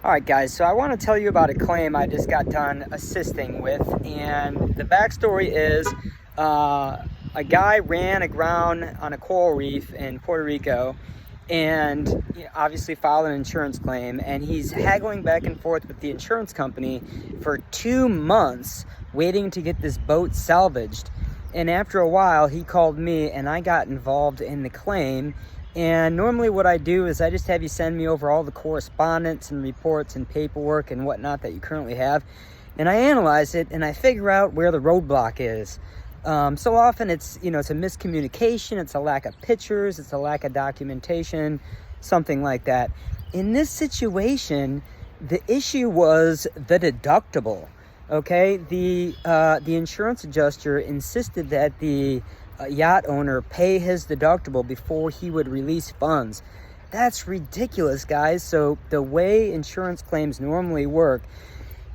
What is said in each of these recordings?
All right, guys, so I want to tell you about a claim I just got done assisting with, and the backstory is a guy ran aground on a coral reef in Puerto Rico and obviously filed an insurance claim, and he's haggling back and forth with the insurance company for 2 months waiting to get this boat salvaged. And after a while, he called me and I got involved in the claim. And normally what I do is I just have you send me over all the correspondence and reports and paperwork and whatnot that you currently have. And I analyze it and I figure out where the roadblock is. So often it's a miscommunication, it's a lack of pictures, it's a lack of documentation, something like that. In this situation, the issue was the deductible. Okay, the insurance adjuster insisted that the yacht owner pay his deductible before he would release funds. That's ridiculous, guys. So the way insurance claims normally work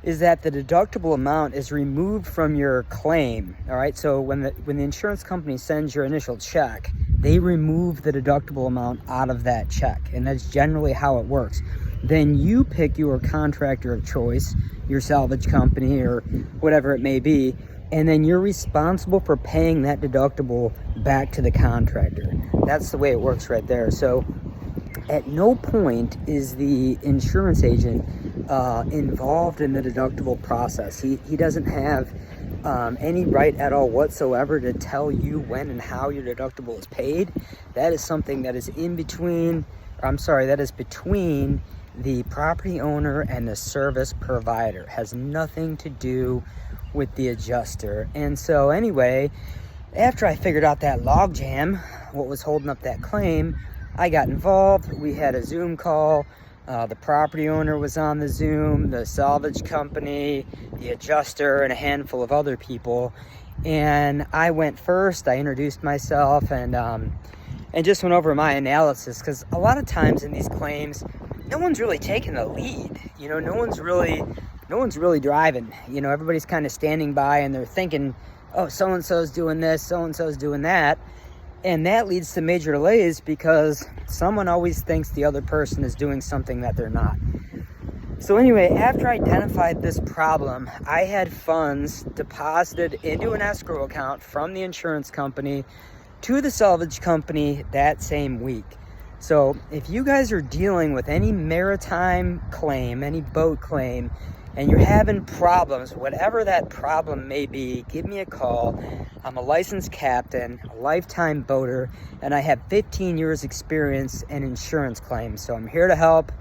is that the deductible amount is removed from your claim. All right, so when the insurance company sends your initial check, they remove the deductible amount out of that check, and that's generally how it works. Then you pick your contractor of choice, your salvage company or whatever it may be, and then you're responsible for paying that deductible back to the contractor. That's the way it works right there. So at no point is the insurance agent involved in the deductible process. He doesn't have any right at all whatsoever to tell you when and how your deductible is paid. That is something that is between the property owner and the service provider. It has nothing to do with the adjuster. And so anyway, after I figured out that logjam, what was holding up that claim, I got involved. We had a Zoom call. The property owner was on the Zoom, the salvage company, the adjuster, and a handful of other people. And I went first. I introduced myself and just went over my analysis, because a lot of times in these claims, no one's really taking the lead. No one's really driving. Everybody's kind of standing by and they're thinking, oh, so-and-so's doing this, so-and-so's doing that. And that leads to major delays because someone always thinks the other person is doing something that they're not. So anyway, after I identified this problem, I had funds deposited into an escrow account from the insurance company to the salvage company that same week. So if you guys are dealing with any maritime claim, any boat claim, and you're having problems, whatever that problem may be, give me a call. I'm a licensed captain, a lifetime boater, and I have 15 years experience in insurance claims. So I'm here to help.